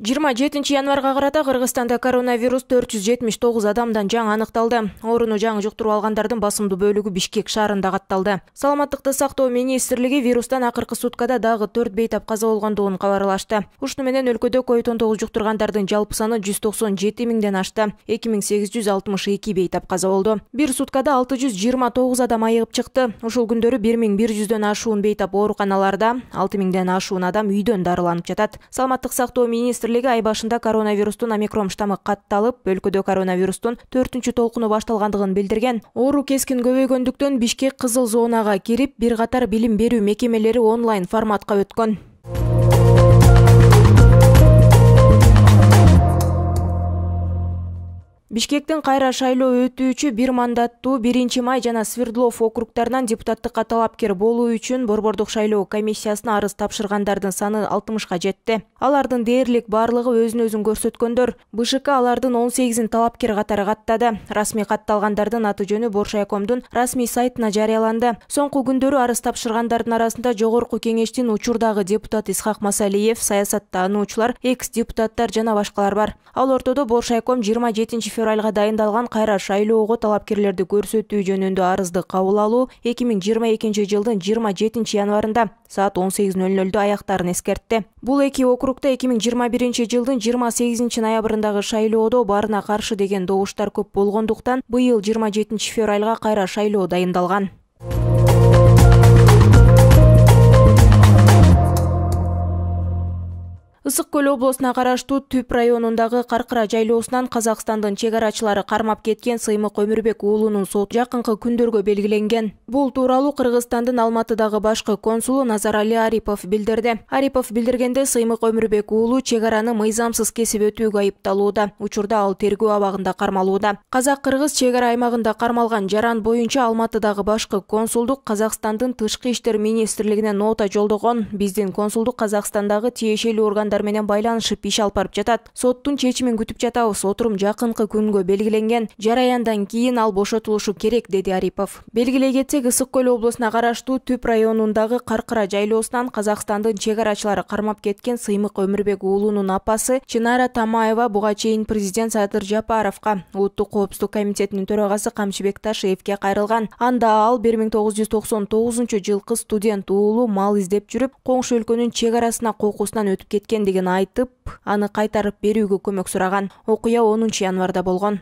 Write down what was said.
27 январга карата Кыргызстанда коронавирус 479 адамдан жаңы аныкталды. Орunu жаңы жуктуруп алгандардын басымдуу бөлүгү Бишкек шаарында катталды. Саламаттыкты сактоо министрлиги вирустан акыркы суткада дагы 4 бейтап каза болгондугун кабарлашты. Ушуну менен өлкөдө COVID-19 жуктургандардын жалпы саны 197 миңден ашты. 2862 бейтап каза болду. Бир суткада 629 адам айыгып чыкты. Ушул күндөрү 1100дөн ашуун бейтап ооруканаларда, 6000ден ашуун адам үйдөн дарыланып жатат. Саламаттык сактоо министрлиги ай башында коронавирустун омикрон штаммы катталып, өлкөдө коронавирустун 4-чү толкуну башталгандыгын билдирген. Оору кескин көбөйгөндүктөн Бишкек кызыл зонага кирип, бир катар билим берүү мекемелери онлайн форматка өткөн. Бишкектин кайра шайлоо өтүүчү бир мандаттуу 1-май жана Свердлов округдарынан депутаттыкка талапкер болуу үчүн Борбордук шайлоо комиссиясына арыз тапшыргандардын саны 60га жетти. Алардын дээрлик барлыгы өзүн көрсөткөндөр. БШК алардын 18-ин талапкер катары каттады. Расмий катталгандардын аты жөнү Боршайкомдун расмий сайтына жарыяланды. Соңку күндөрү арыз тапшыргандардын арасында Жогорку кеңештин учурдагы депутат Исхак Масалиев, саясаттануучулар, экс-депутаттар жана башкалар бар. Ал ортодо Боршайком 27 февралга дайындалган кайра шайлоого талапкерлерди көрсөтүү жөнүндө арызды кабыл алуу 2022 жылдын 27 январында саат 18:00 аяктарын эскертти. Бул эки округда 2021 жылдын 28 ноябрындагы шайлоодо барына каршы деген добуштар көп болгондуктан быйыл 27 февралга кайра шайлоо дайындалган. Ысык көл облусуна караштуу Түп районундагы Каркыра жайлоосунан Казакстандын чек арачылары кармап кеткен Сыймык Өмүрбек уулунун соту жакынкы күндөргө белгиленген. Бул тууралуу Кыргызстандын Алматыдагы башкы консулу Назарали Арипов билдирди. Арипов билдиргенде Сыймык Өмүрбек уулу чек араны мыйзамсыз кесип өтүүгө айыпталууда. Учурда ал тергөө абагында кармалууда. Казак-кыргыз чек ара аймагында кармалган жаран боюнча Алматыдагы башкы консулдук Казакстандын Тышкы иштер министрлигине нота жолдогон. Биздин консулдук Казакстандагы тиешелүү органдар менен байланышып иш алып барып жатат. Соттун чечимин күтүп жатабыз. Отурум жакынкы күнгө белгиленген. Жараяндан кийин ал бошотулушу керек, деди Арипов. Белгилей кетсек, Ысык көл облусуна караштуу Түп районундагы Каркыра жайлоосунан Казакстандын чек арачылары кармап кеткен Сыймык Өмүрбек уулунун апасы Чынара Тамаева буга чейин президент Садыр Жапаровго, Улуттук коопсуздук комитетинин төрагасы Камчыбек Ташиевке кайрылган. Анда ал 1999 студент уулу мал издеп жүрүп, коңшу өлкөнүн чек арасына кокусунан өтүп кеткен деген айтып, аны кайтарып берүүгө көмөк сураган. Окуя 10 январда болгон.